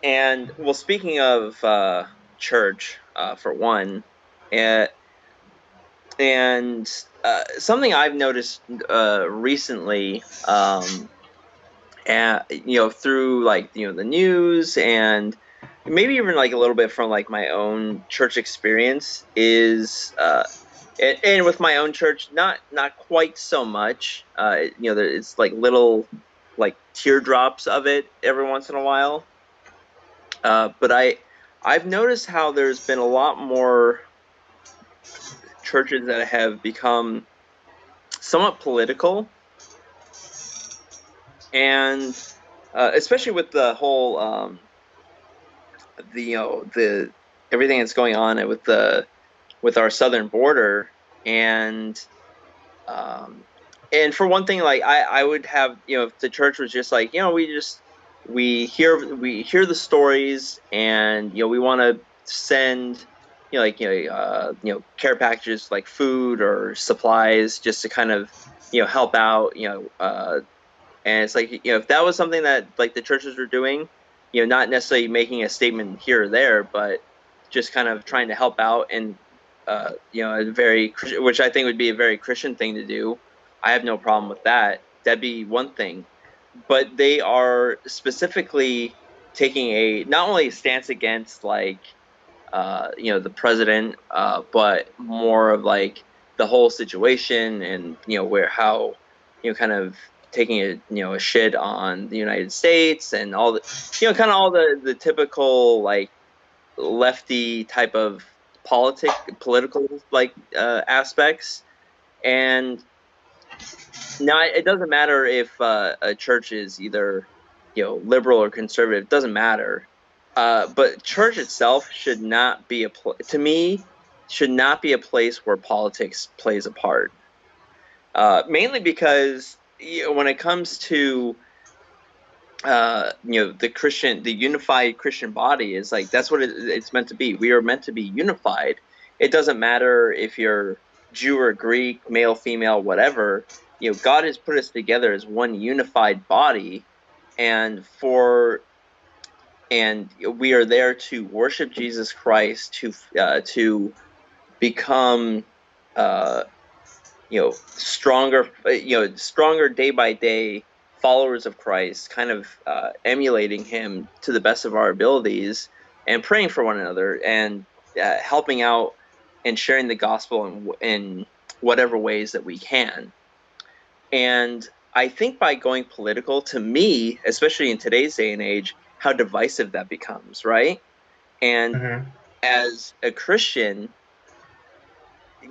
And well, speaking of church, for one, uh, and something I've noticed recently, and through the news and maybe even like a little bit from like my own church experience is and with my own church, not quite so much. It's like little like teardrops of it every once in a while. But I've noticed how there's been a lot more churches that have become somewhat political, and especially with the whole the everything that's going on with our southern border, and for one thing, like I would have, if the church was just like, we hear the stories, and we want to send care packages like food or supplies just to kind of help out, and it's like, if that was something that like the churches were doing, not necessarily making a statement here or there, but just kind of trying to help out, and which I think would be a very Christian thing to do. I have no problem with that. That'd be one thing. But they are specifically taking not only a stance against like the president, but more of like the whole situation, and where how kind of taking a shit on the United States, and all the kind of all the typical like lefty type of political like aspects. And now it doesn't matter if a church is either liberal or conservative. It doesn't matter. But church itself should not be to me, should not be a place where politics plays a part. Mainly because when it comes to the unified Christian body, is like, that's what it's meant to be. We are meant to be unified. It doesn't matter if you're Jew or Greek, male, female, whatever. God has put us together as one unified body, and we are there to worship Jesus Christ, to become stronger day by day followers of Christ, kind of emulating him to the best of our abilities, and praying for one another, and helping out and sharing the gospel in whatever ways that we can. And I think by going political, to me, especially in today's day and age, how divisive that becomes, right? And as a Christian,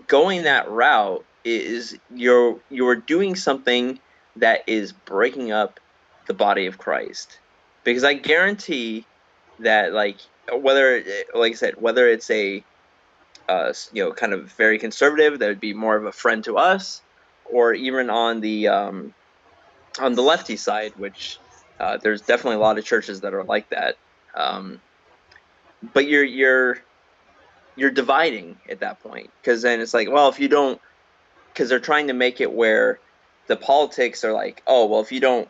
going that route is you're doing something that is breaking up the body of Christ. Because I guarantee that, like I said, whether it's a kind of very conservative that would be more of a friend to us, or even on the lefty side, which there's definitely a lot of churches that are like that. But you're dividing at that point, because then it's like, well, if you don't, because they're trying to make it where the politics are like, oh, well, if you don't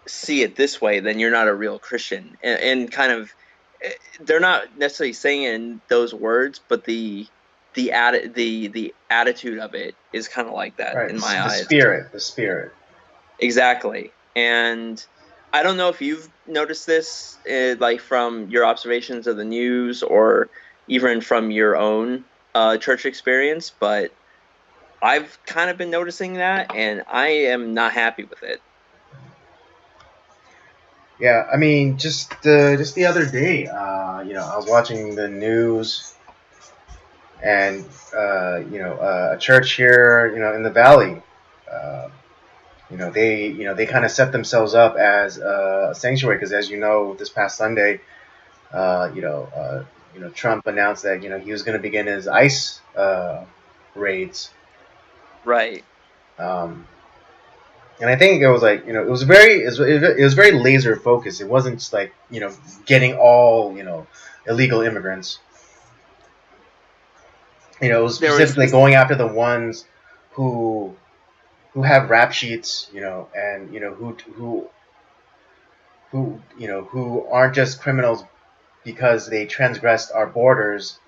see it this way, then you're not a real Christian, and kind of, they're not necessarily saying it in those words, but the attitude of it is kind of like that, right, in my eyes. The spirit. Exactly. And I don't know if you've noticed this, like from your observations of the news, or even from your own church experience, but I've kind of been noticing that, and I am not happy with it. Yeah, I mean, just the other day, I was watching the news, and a church here, in the valley, they kind of set themselves up as a sanctuary, because, as you know, this past Sunday, Trump announced that he was going to begin his ICE raids. Right. And I think it was like, it was very laser focused. It wasn't just like, getting all, illegal immigrants. It was specifically going after the ones who who have rap sheets, and who aren't just criminals because they transgressed our borders,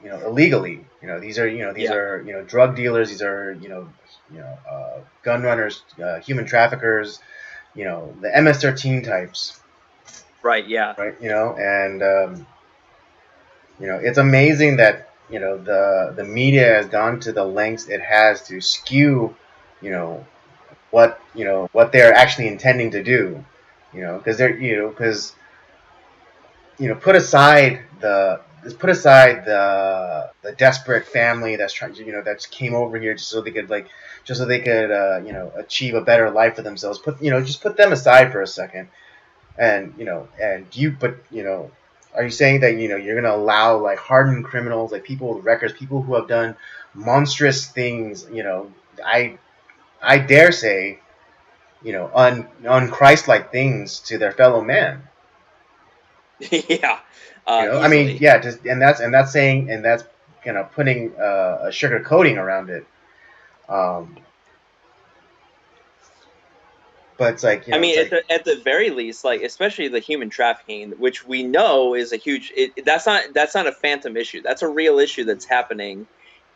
illegally. These Yeah, are drug dealers. These are gun runners, human traffickers. The MS-13 types, right. Yeah. right? And it's amazing that the media has gone to the lengths it has to skew, you know, what they're actually intending to do, because put aside the desperate family that's trying that came over here just so they could achieve a better life for themselves. Just put them aside for a second. And are you saying that you're gonna allow like hardened criminals, like people with records, people who have done monstrous things, I dare say, unchristlike things to their fellow man? Yeah, I mean, easily. yeah, just and that's saying, and that's putting a sugar coating around it. Um, but it's like I it's mean, like at the very least, like especially the human trafficking, which we know is a huge. That's not a phantom issue. That's a real issue that's happening,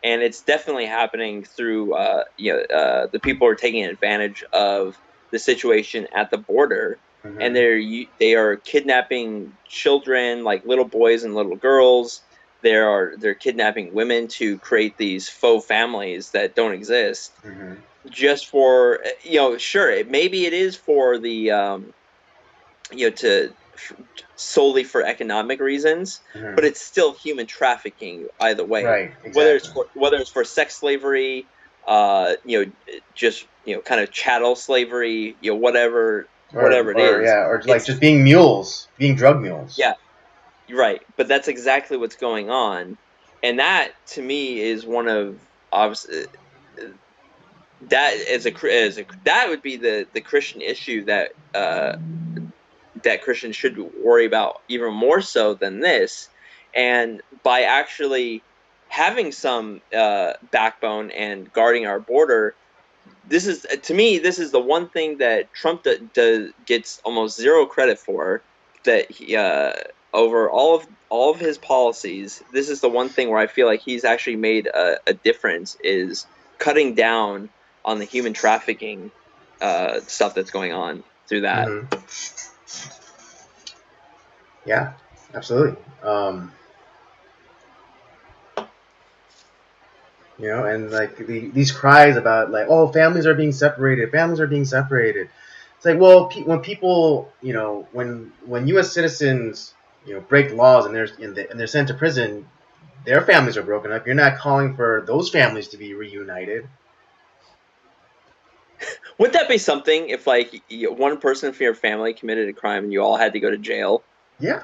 and it's definitely happening through the people are taking advantage of the situation at the border, and mm-hmm, they are kidnapping children, like little boys and little girls. They're kidnapping women to create these faux families that don't exist mm-hmm, just for sure maybe it is for the to solely for economic reasons, but mm-hmm. it's still human trafficking either way, Right, exactly. whether it's for sex slavery, just kind of chattel slavery, Or whatever it or is. yeah, or like just It's being mules, being drug mules. Yeah, right, but that's exactly what's going on, and that to me is one of obviously that as a that would be the Christian issue that Christians should worry about even more so than this. And by actually having some backbone and guarding our border, this is to me this is the one thing that Trump gets almost zero credit for. That he, over all of his policies, this is the one thing where I feel like he's actually made a difference is cutting down on the human trafficking stuff that's going on through that. Mm-hmm. Yeah, absolutely. And like these cries about like, oh, families are being separated, families are being separated. It's like, well, when people, when U.S. citizens, break laws and they're sent to prison, their families are broken up. You're not calling for those families to be reunited. Would that be something if like one person from your family committed a crime and you all had to go to jail? Yeah,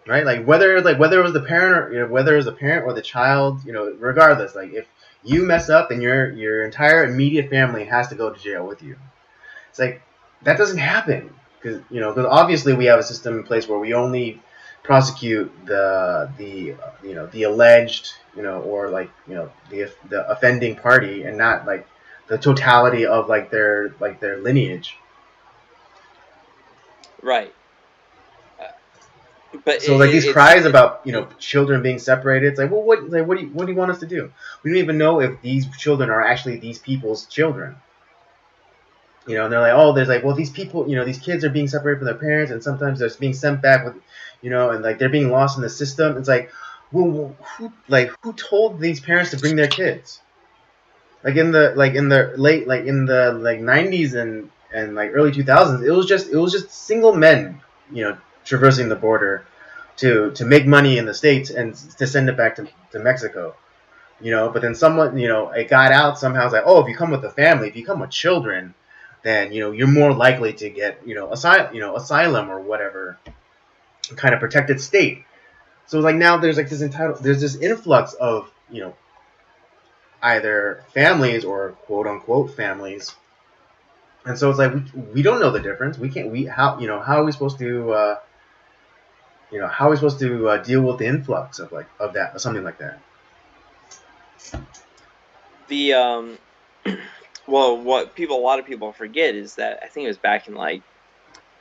right. Like whether it was the parent or whether it was the parent or the child, regardless. Like if you mess up, then your entire immediate family has to go to jail with you. It's like that doesn't happen because obviously we have a system in place where we only prosecute the alleged or like the offending party and not like the totality of like their lineage. Right. But So like these it's cries about children being separated, it's like, well, what do you want us to do? We don't even know if these children are actually these people's children. And they're like, oh, there's like, well, these people, these kids are being separated from their parents, and sometimes they're being sent back with, and like they're being lost in the system. It's like, well, who told these parents to bring their kids? Like in the late, like in the like 90s and like early 2000s, it was just single men, traversing the border to make money in the states and to send it back to Mexico. But then someone, it got out somehow. It's like, oh, if you come with a family, if you come with children, then you're more likely to get asylum or whatever kind of protected state. So like now there's this influx of either families or quote unquote families, and so it's like we don't know the difference. We can't we how are we supposed to deal with the influx of like of that something like that. the well, what people a lot of people forget is that I think it was back in like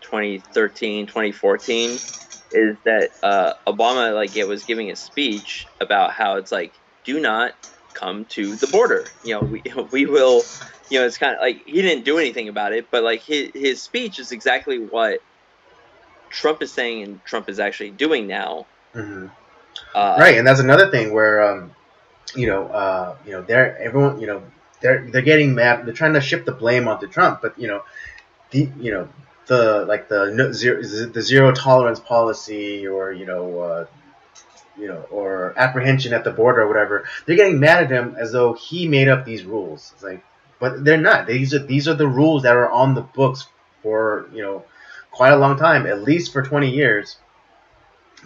2013, 2014, is that Obama like it was giving a speech about how it's like do not come to the border. We we will. It's kind of like he didn't do anything about it, but like his speech is exactly what Trump is saying and Trump is actually doing now. Hmm. Uh, Right, and that's another thing where they're everyone, they're getting mad. They're trying to shift the blame onto Trump, but the you know the like the zero tolerance policy, or or apprehension at the border or whatever. They're getting mad at him as though he made up these rules. It's like, but they're not. These are the rules that are on the books for quite a long time, at least for 20 years.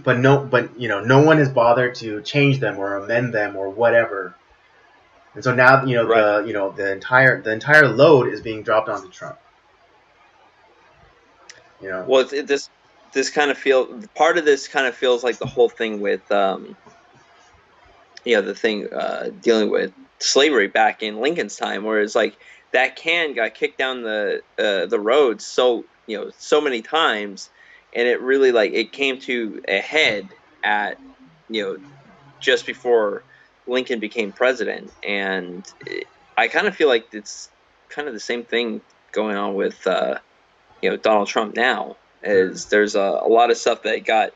But no one has bothered to change them or amend them or whatever. And so now right. the entire load is being dropped onto Trump. You know. Well, this kind of feel part of this kind of feels like the whole thing with the thing dealing with slavery back in Lincoln's time, where it's like that can got kicked down the road so many times, and it really like it came to a head at you know just before Lincoln became president, and I kind of feel like it's kind of the same thing going on with Donald Trump now. Mm. Is there's a lot of stuff that got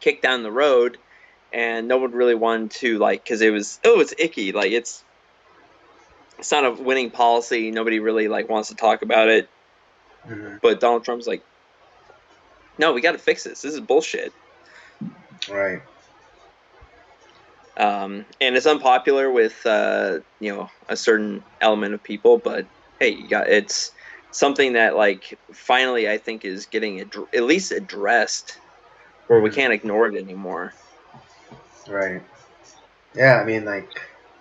kicked down the road and no one really wanted to like because it's icky, like it's not a winning policy, nobody really like wants to talk about it, Hmm. but Donald Trump's like, no, we got to fix this is bullshit. Right. And it's unpopular with a certain element of people, but hey, it's something that like finally I think is getting at least addressed where we Hmm. can't ignore it anymore. Right. Yeah. I mean, like,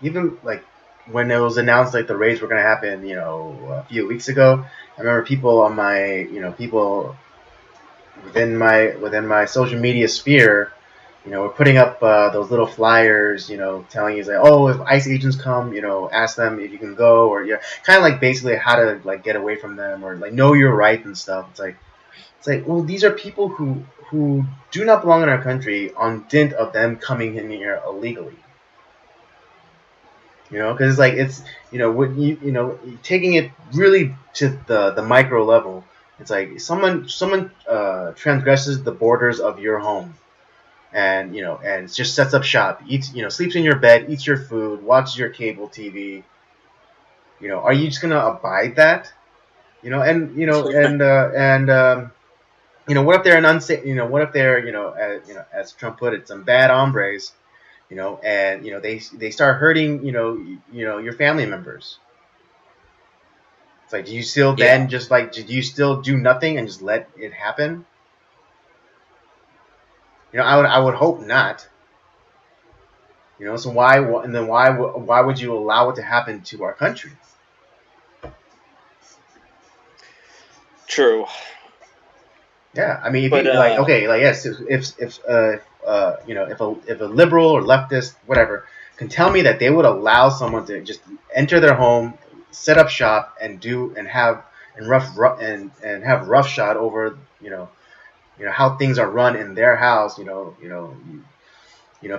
even like when it was announced like the raids were going to happen, a few weeks ago. I remember people on my, people within my social media sphere, we're putting up those little flyers, telling you like, oh, if ICE agents come, ask them if you can go, or kind of like basically how to like get away from them, or like know your right and stuff. It's like, well, these are people who do not belong in our country on dint of them coming in here illegally. Because it's like when taking it really to the micro level. It's like someone transgresses the borders of your home, and just sets up shop, eats, sleeps in your bed, eats your food, watches your cable TV. Are you just gonna abide that? What if they're an unsafe? What if they're as Trump put it, some bad hombres? And they start hurting your family members. It's like, do you still Yeah, then just like do you still do nothing and just let it happen? I would hope not. So why would you allow it to happen to our country? true. Yeah, I mean, if But you like, okay, like, yes, if a liberal or leftist, whatever, can tell me that they would allow someone to just enter their home, set up shop, and have roughshod over how things are run in their house.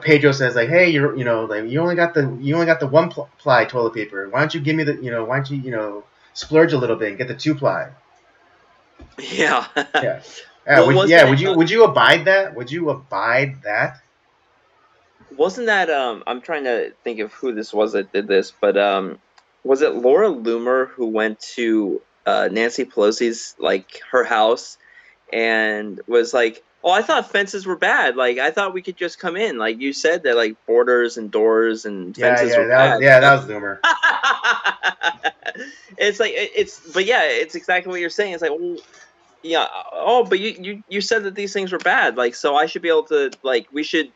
Pedro says like, hey, like you only got the one ply toilet paper. Why don't you give me the why don't you splurge a little bit and get the two ply? yeah. Yeah. Yeah, Well, would you abide that? Would you abide that? wasn't that I'm trying to think of who this was that did this, but was it Laura Loomer who went to Nancy Pelosi's like her house and was like, "Oh, I thought fences were bad. Like I thought we could just come in. Like you said that like borders and doors and Yeah, fences yeah, were bad." that was Loomer. It's like but yeah, it's exactly what you're saying. It's like, well, yeah, oh, but you said that these things were bad. Like so I should be able to like we should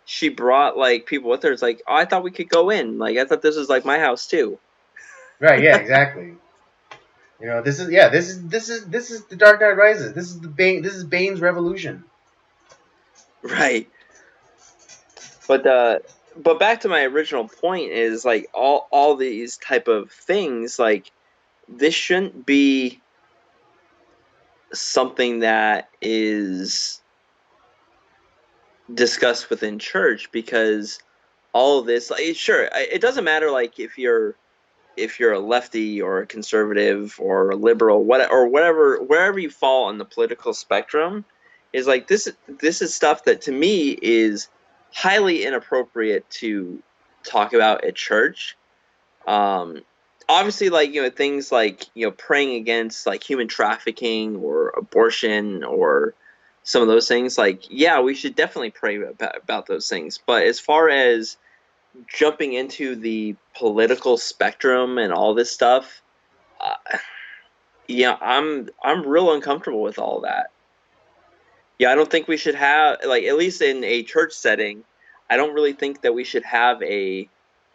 she brought like people with her. It's like, oh, I thought we could go in. Like I thought this was like my house too. Right? Yeah, exactly. This is the Dark Knight Rises. This is the Bane. This is Bane's revolution. Right. But but back to my original point is like all these type of things, like this shouldn't be something that is discussed within church, because all of this, like, sure, it doesn't matter like if you're a lefty or a conservative or a liberal, whatever, wherever you fall on the political spectrum, is like this is stuff that to me is highly inappropriate to talk about at church. Um, Obviously, like, things like, praying against like human trafficking or abortion or some of those things, like, yeah, we should definitely pray about those things. But as far as jumping into the political spectrum and all this stuff, uh, yeah, I'm real uncomfortable with all that. Yeah, I don't think we should have, like, at least in a church setting, I don't really think that we should have a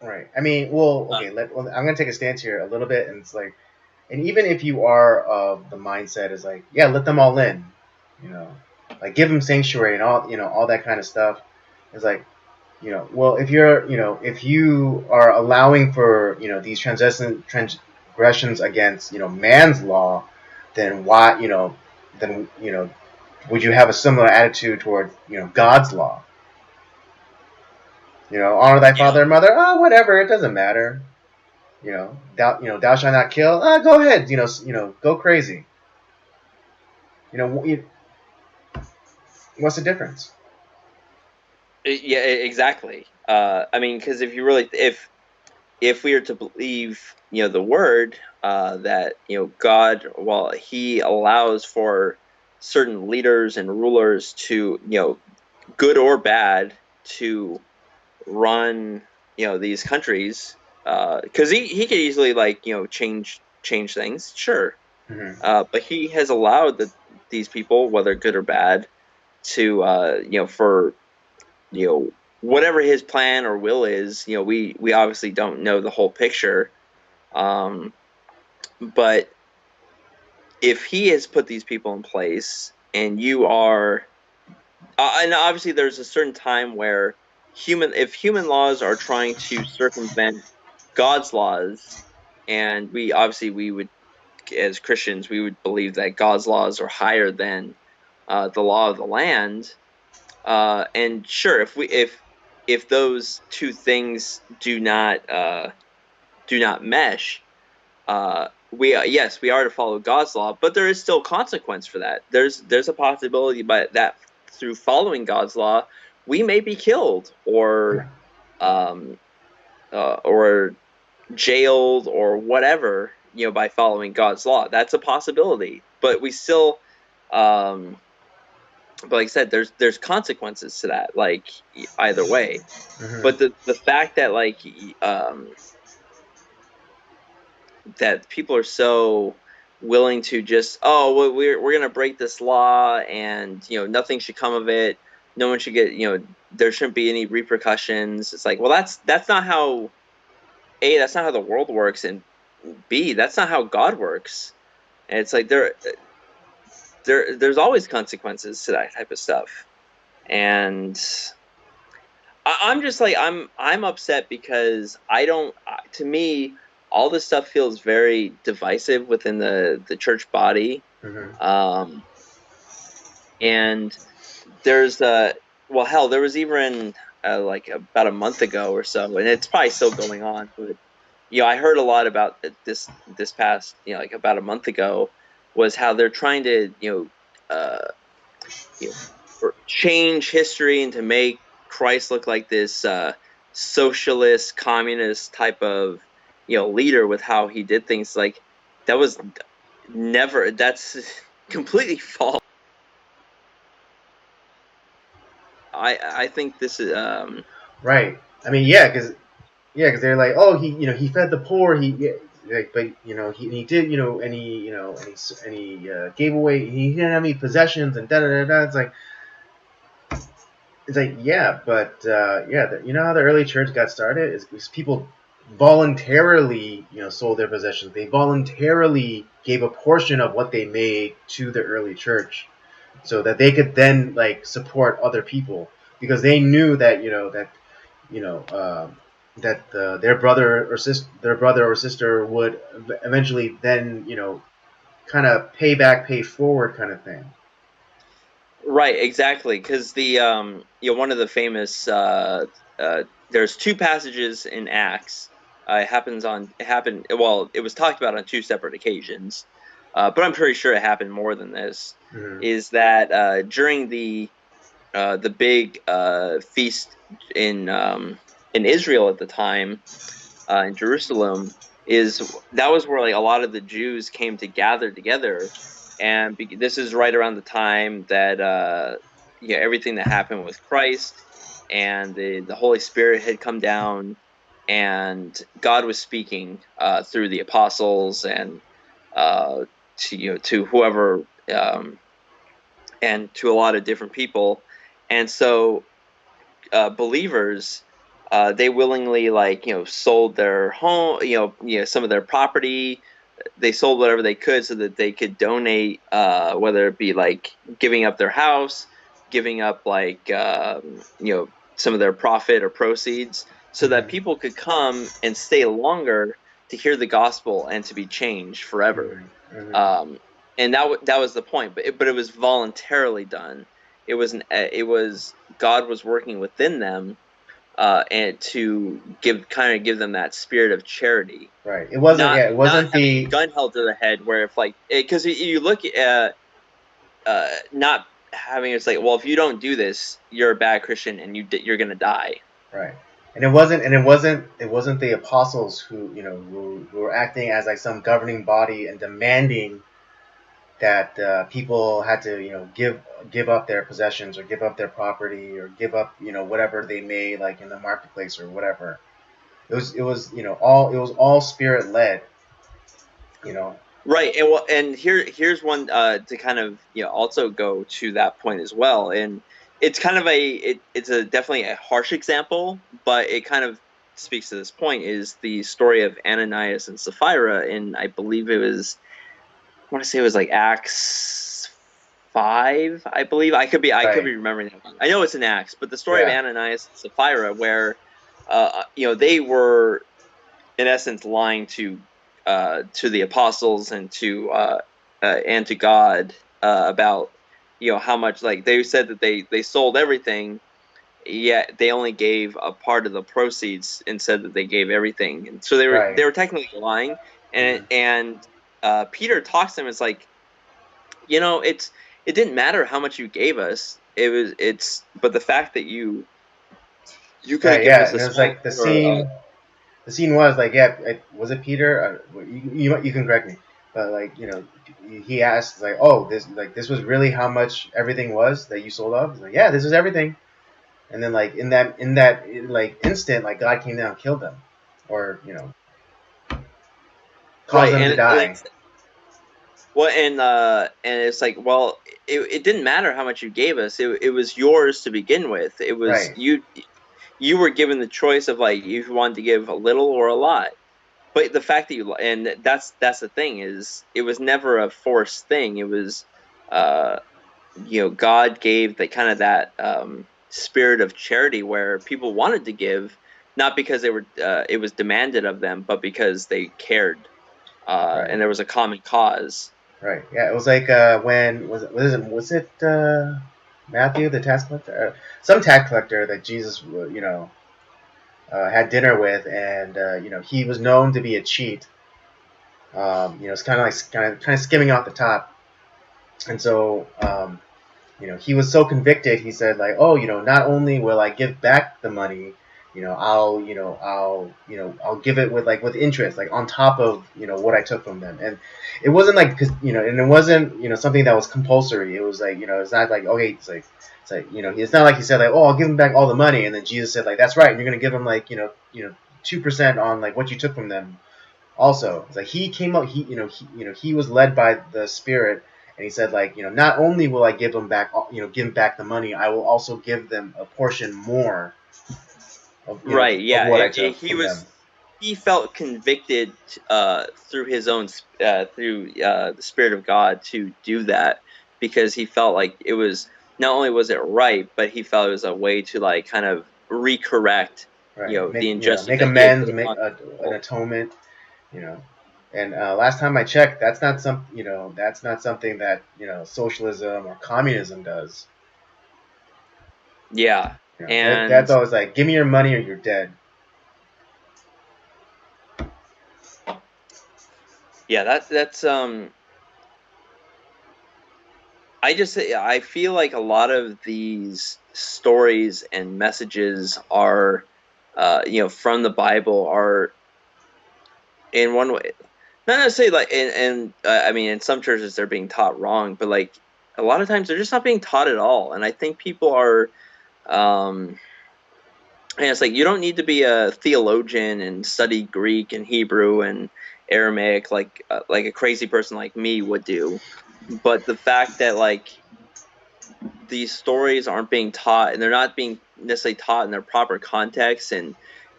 Right. I mean, well, uh, okay. Well, I'm gonna take a stance here a little bit, and it's like, and even if you are of the mindset is like, yeah, let them all in, you know, like give them sanctuary and all, all that kind of stuff. It's like, well, if you're, if you are allowing for, these transgressions against, man's law, then why, then would you have a similar attitude toward, God's law? Honor thy father and mother. Oh, whatever, it doesn't matter. Thou shalt not kill. Go ahead. Go crazy. What's the difference? yeah, exactly. I mean, because if you really, if we are to believe, the word, that, God, well, he allows for certain leaders and rulers to, good or bad, to run, these countries, because he could easily, like, change things, sure, Mm-hmm. but he has allowed these people, whether good or bad, to, for, you know whatever his plan or will is, we obviously don't know the whole picture, um, but if he has put these people in place, and you are, and obviously there's a certain time where if human laws are trying to circumvent God's laws, and we would, as Christians, we would believe that God's laws are higher than, the law of the land. And sure, if those two things do not mesh, we yes, we are to follow God's law, but there is still consequence for that. There's a possibility, but that through following God's law, we may be killed, Yeah. um, or jailed or whatever, by following God's law. That's a possibility, but we still, um, but like I said, there's consequences to that, like, either way. But Mm-hmm. the fact that, like, that people are so willing to just, oh, well, we're gonna break this law, and, nothing should come of it. No one should get, there shouldn't be any repercussions. It's like, well, that's not how, that's not how the world works, and B, that's not how God works. And it's like there's always consequences to that type of stuff. And I'm just like, I'm upset because I don't. To me, all this stuff feels very divisive within the church body. Mm-hmm. Um, and there's well, hell, there was even, like, about a month ago or so, and it's probably still going on. But, I heard a lot about this past, like, about a month ago, was how they're trying to, you know, or change history and to make Christ look like this, socialist, communist type of, leader, with how he did things. Like, that was never. That's completely false. I think this is, Right. I mean, yeah, because they're like, oh, he fed the poor. Yeah, like, but he did, and he gave away. He didn't have any possessions and da da da da. It's like, yeah, but yeah, how the early church got started is people voluntarily, sold their possessions. They voluntarily gave a portion of what they made to the early church, so that they could then, like, support other people, because they knew that, you know, that their brother or sister would eventually then, kind of pay forward kind of thing. Right, exactly. Because one of the famous there's two passages in Acts. It happened. Well, it was talked about on two separate occasions, but I'm pretty sure it happened more than this. Hmm. Is that during the big feast in Israel at the time, in Jerusalem, is that was where like a lot of the Jews came to gather together, and this is right around the time that everything that happened with Christ, and the Holy Spirit had come down, and God was speaking through the apostles and to whoever, and to a lot of different people, and so believers, they willingly, like, sold their home, some of their property. They sold whatever they could so that they could donate, whether it be like giving up their house, giving up like some of their profit or proceeds, so that Hmm. people could come and stay longer to hear the gospel and to be changed forever. Hmm. Hmm. Um, and that was the point, but it was voluntarily done. It was God was working within them, and to give them that spirit of charity, Right. It wasn't. Yeah. It not wasn't having a the. gun held to the head, where if like, because you look at not having, it's like, well, if you don't do this, you're a bad Christian and you're gonna die. Right. And it wasn't the apostles who were acting as like some governing body and demanding that people had to give up their possessions or give up their property or give up whatever they made like in the marketplace or whatever. It was all spirit led. You know. Right, and well, and here's one to kind of also go to that point as well, and it's kind of it's a definitely a harsh example, but it kind of speaks to this point, is the story of Ananias and Sapphira in, I believe it was, I want to say it was like Acts 5, I believe. I could Right. be remembering that wrong. I know it's in Acts, but the story of Yeah. Ananias and Sapphira, where they were in essence lying to the apostles and to God, about how much, like, they said that they sold everything, yet they only gave a part of the proceeds and said that they gave everything, and so Right. they were technically lying, and Hmm. Peter talks to him. It's like, it didn't matter how much you gave us. It's but the fact that you could have Right. given Yeah. us And a it was small, like the or scene. The scene was like, yeah, was it Peter? You can correct me, but like he asked like, oh, this was really how much everything was that you sold off. He's like, yeah, this is everything. And then like in that like instant, like God came down and killed them, or caused right, them to and die. well, and it's like, well, it didn't matter how much you gave us. It was yours to begin with. It was Right. you were given the choice of, like, if you wanted to give a little or a lot. But the fact that and that's the thing, is it was never a forced thing. It was, uh God gave the kind of that spirit of charity, where people wanted to give, not because it was demanded of them, but because they cared, Right. and there was a common cause. Right. Yeah. It was like when was it Matthew the tax collector, some tax collector that Jesus had dinner with, and he was known to be a cheat. It's kind of skimming off the top, and so he was so convicted. He said like, oh, not only will I give back the money, I'll give it with interest, like on top of what I took from them. And it wasn't like, because and it wasn't something that was compulsory. It was like it's not like, okay, it's like it's not like he said like, oh, I'll give him back all the money, and then Jesus said like, that's right, and you're gonna give him like 2% on like what you took from them. Also, it's like he came up, he was led by the Spirit, and he said like, not only will I give him back the money, I will also give them a portion more of Right, of yeah. what I took from them. He felt convicted, through his own, through the Spirit of God, to do that, because he felt like it was, not only was it right, but he felt it was a way to, like, kind of recorrect right. the injustice Make that he had amends, put make upon an people. atonement. You know, and last time I checked, that's not something that socialism or communism does. Yeah, That's and always like, give me your money or you're dead. yeah, that's I feel like a lot of these stories and messages are from the Bible are in one way, not necessarily like and I mean in some churches they're being taught wrong, but like a lot of times they're just not being taught at all. And I think people are um and it's like you don't need to be a theologian and study Greek and Hebrew and Aramaic like a crazy person like me would do. But the fact that like these stories aren't being taught and they're not being necessarily taught in their proper context, and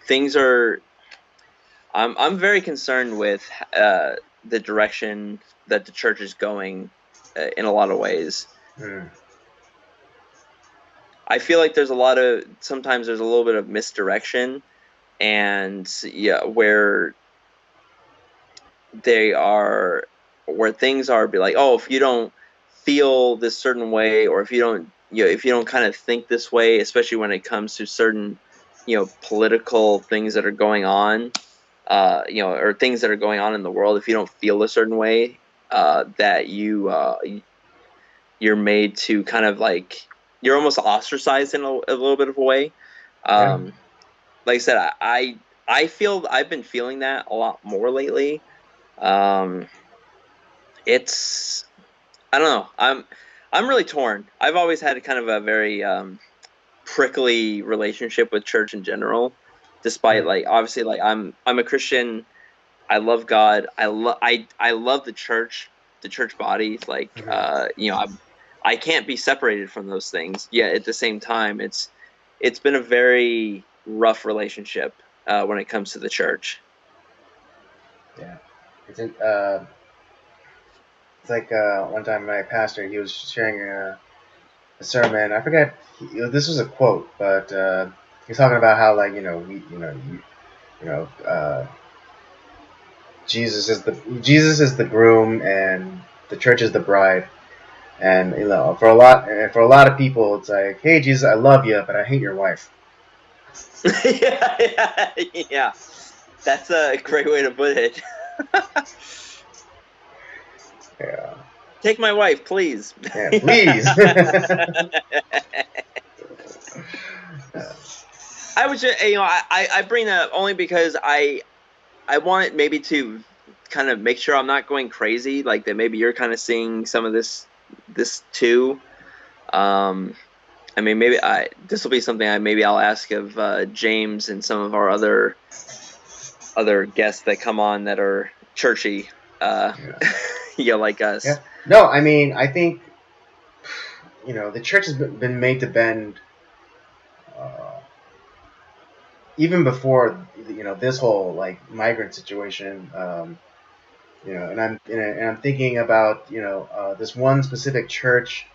things are I'm very concerned with the direction that the church is going in a lot of ways. Mm, I feel like there's a lot of sometimes there's a little bit of misdirection, and yeah, they are where things are be like, oh, if you don't feel this certain way, or if you don't kind of think this way, especially when it comes to certain political things that are going on, or things that are going on in the world, if you don't feel a certain way, that you're made to kind of like you're almost ostracized in a little bit of a way. yeah, um like I said, I feel I've been feeling that a lot more lately. um it's I don't know. I'm really torn. I've always had kind of a very prickly relationship with church in general, despite mm, like obviously like I'm a Christian. I love God. I love the church body. Like mm-hmm. I can't be separated from those things. Yet at the same time, it's been a very rough relationship when it comes to the church. Yeah. It's an, it's like one time my pastor, he was sharing a sermon. I forget, this was a quote, but he's talking about how, like, you know Jesus is the groom and the church is the bride. And for a lot of people, it's like, hey Jesus, I love you, but I hate your wife. Yeah, yeah, yeah. That's a great way to put it. Yeah, Take my wife, please. yeah, please. Yeah. I was just, I bring that up only because I want it maybe to kind of make sure I'm not going crazy, like that maybe you're kind of seeing some of this too. Um, I mean, maybe I this will be something I'll ask of James and some of our other guests that come on that are churchy, uh, Yeah, like yeah. us. No, I mean, I think the church has been made to bend, uh, even before this whole like migrant situation. And I'm thinking about this one specific church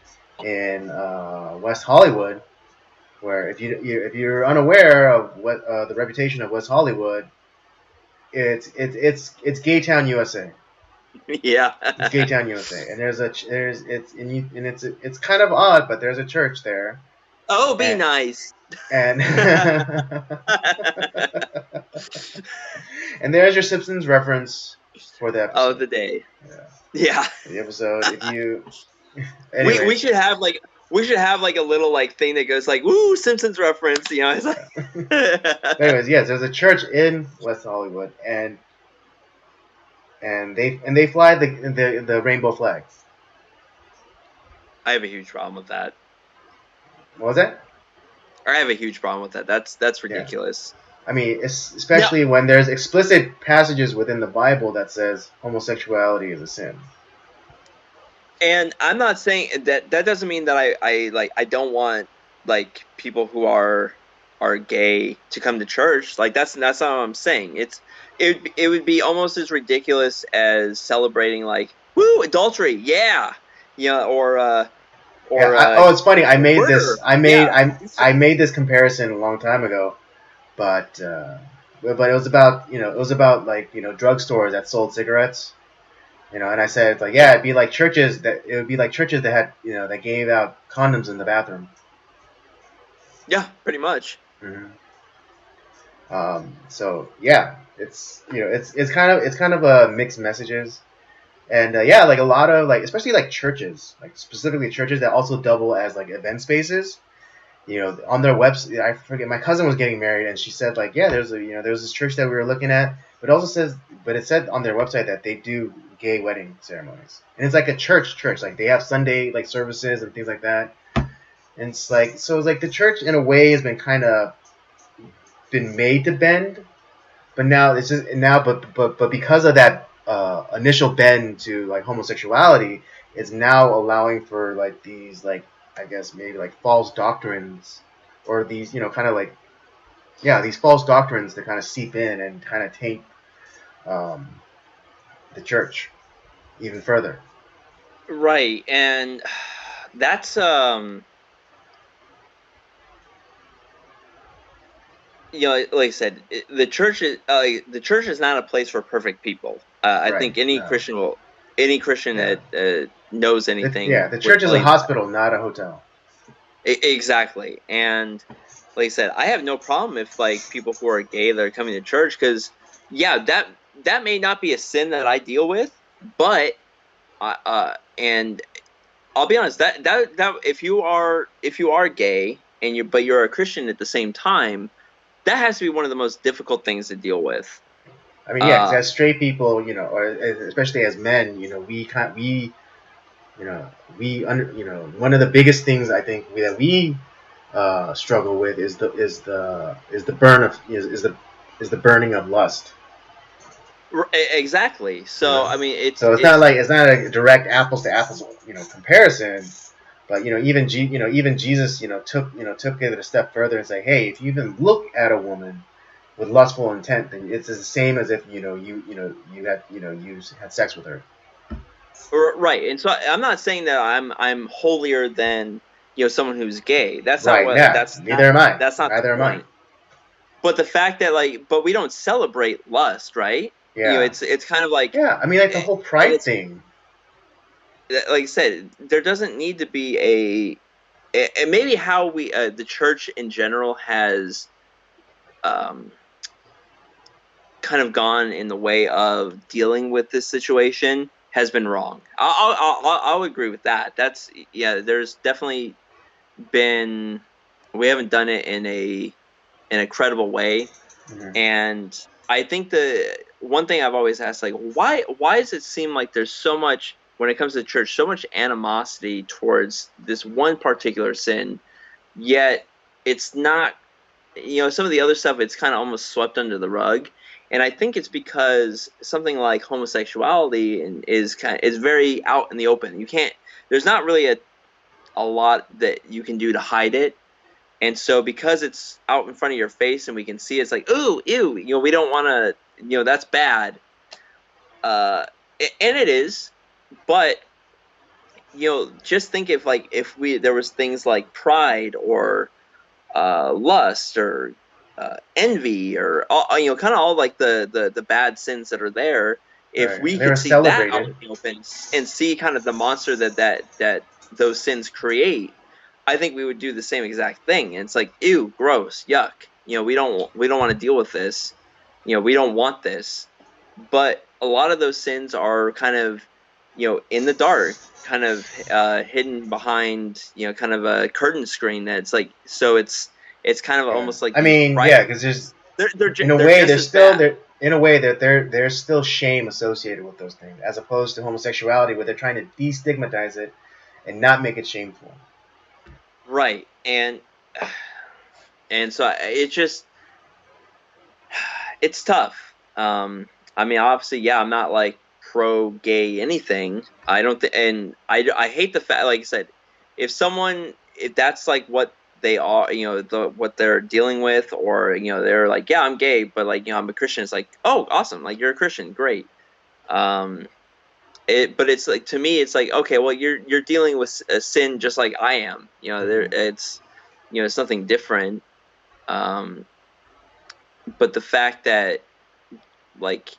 in West Hollywood, where if you're unaware of what the reputation of West Hollywood, it's Gay Town, USA. Yeah. It's Gay Town, USA, and there's it's and you and it's kind of odd, but there's a church there, Oh, be and nice. and and there's your Simpsons reference for the Oh, episode. the day. Yeah, Yeah. the episode. If you, We anyways, should have like a little like thing that goes like woo Simpsons reference. It's like anyways, yes, there's a church in West Hollywood, and they fly the rainbow flag. I have a huge problem with that. What was that? I have a huge problem with that. That's Yeah, ridiculous. I mean, No, especially when there's explicit passages within the Bible that says homosexuality is a sin. and I'm not saying that doesn't mean that I don't want like people who are gay to come to church. Like that's not what I'm saying. It would be almost as ridiculous as celebrating like woo adultery, yeah, or Yeah. or Oh, it's funny. I made this. murder, yeah. I made this comparison a long time ago. but but it was about it was about like drugstores that sold cigarettes. And I said like yeah, it would be like churches that had that gave out condoms in the bathroom. Yeah, pretty much. Hmm. So yeah, it's kind of a mixed messages. And yeah, like a lot of like, especially like churches, like specifically churches that also double as like event spaces. On their website, I forget. My cousin was getting married, and she said like, yeah, there's this church that we were looking at, but it said on their website that they do gay wedding ceremonies, and it's like a church, like they have Sunday like services and things like that. And it's like so, it's like the church in a way has been kind of been made to bend, but now it's just now, but because of that initial bend to like homosexuality, it's now allowing for like these like I guess maybe like false doctrines, or these kind of like yeah these false doctrines to kind of seep in and kind of taint um, the church even further. Right. And that's like I said, the church is not a place for perfect people. I Right. think No. any Christian Yeah. that knows Yeah. anything The would church is tell a you that. hospital, not a hotel. Exactly. And like I said, I have no problem if like people who are gay that are coming to church, because yeah, that may not be a sin that I deal with, but and I'll be honest, that if you are gay and you're a Christian at the same time, that has to be one of the most difficult things to deal with. I mean, yeah, because Uh, as straight people, or especially as men, you know, one of the biggest things I think that we struggle with is the burn of is the burning of lust. exactly. You So know, I mean, so it's it's not a direct apples to apples comparison. But even Jesus took it a step further and say, hey, if you even look at a woman with lustful intent, then it's the same as if you had sex with her. right. And so I'm not saying that I'm holier than someone who's gay. Right? Yeah. Neither am I. That's not the Neither am I. point. But the fact that but we don't celebrate lust, right? Yeah. It's kind of like, Yeah. I mean, like the eh, whole and pride it's thing. like I said, there doesn't need to be and maybe how we the church in general has um kind of gone in the way of dealing with this situation has been wrong. I'll agree with that. That's yeah. There's definitely been we haven't done it in a credible way, Hmm. and I think the one thing I've always asked, like, why does it seem like there's so much when it comes to church, so much animosity towards this one particular sin, yet it's not, some of the other stuff, it's kind of almost swept under the rug. And I think it's because something like homosexuality is very out in the open. You can't there's not really a lot that you can do to hide it. And so because it's out in front of your face and we can see, it's like, ooh, ew, we don't want to, that's bad. Uh, and it is, but just think if we there was things like pride or lust or envy or all, kind of all like the bad sins that are there. If Right. we And they were could see that out celebrated. in the open and see kind of the monster that those sins create, I think we would do the same exact thing. And it's like, ew, gross, yuck. We don't want to deal with this. We don't want this. But a lot of those sins are kind of in the dark, kind of hidden behind kind of a curtain screen. That's like, so it's kind of Yeah. almost like I these mean, yeah, private because there's in a they're way just there's as still bad. there in a way that there's still shame associated with those things, as opposed to homosexuality, where they're trying to destigmatize it and not make it shameful. Right. And so it just it's tough. I mean, obviously, yeah, I'm not like pro gay anything. I don't think, and I hate the fact, like I said, if that's like what they are, what they're dealing with, or they're like, yeah, I'm gay, but like I'm a Christian. It's like, oh, awesome, like you're a Christian, great. Um, but it's like, to me, it's like, okay, well, you're dealing with a sin just like I am. There Hmm. it's it's nothing different. Um, but the fact that like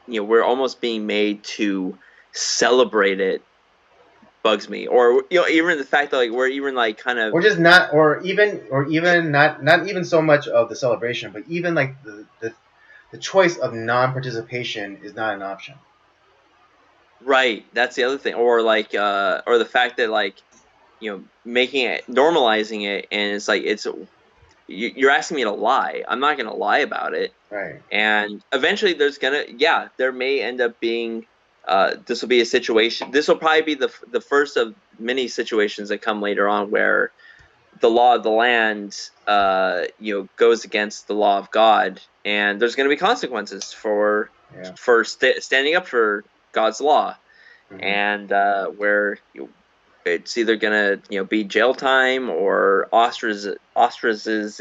we're almost being made to celebrate it bugs me. Or even the fact that like we're even like kind of or just not, or even not even so much of the celebration, but even like the choice of non-participation is not an option. right. That's the other thing. Or like or the fact that like making it normalizing it, and it's like you're asking me to lie. I'm not gonna lie about it. Right. And eventually there may end up being this will be a situation. This will probably be the first of many situations that come later on where the law of the land goes against the law of God, and there's going to be consequences for Yeah. standing up for God's law. Mm-hmm. And where it's either gonna be jail time or ostraciz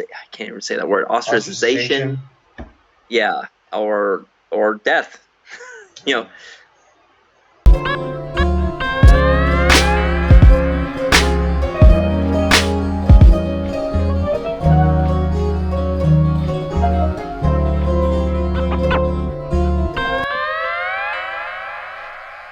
I can't even say that word, ostracization. Ostracization. Yeah, or death. you Yeah. know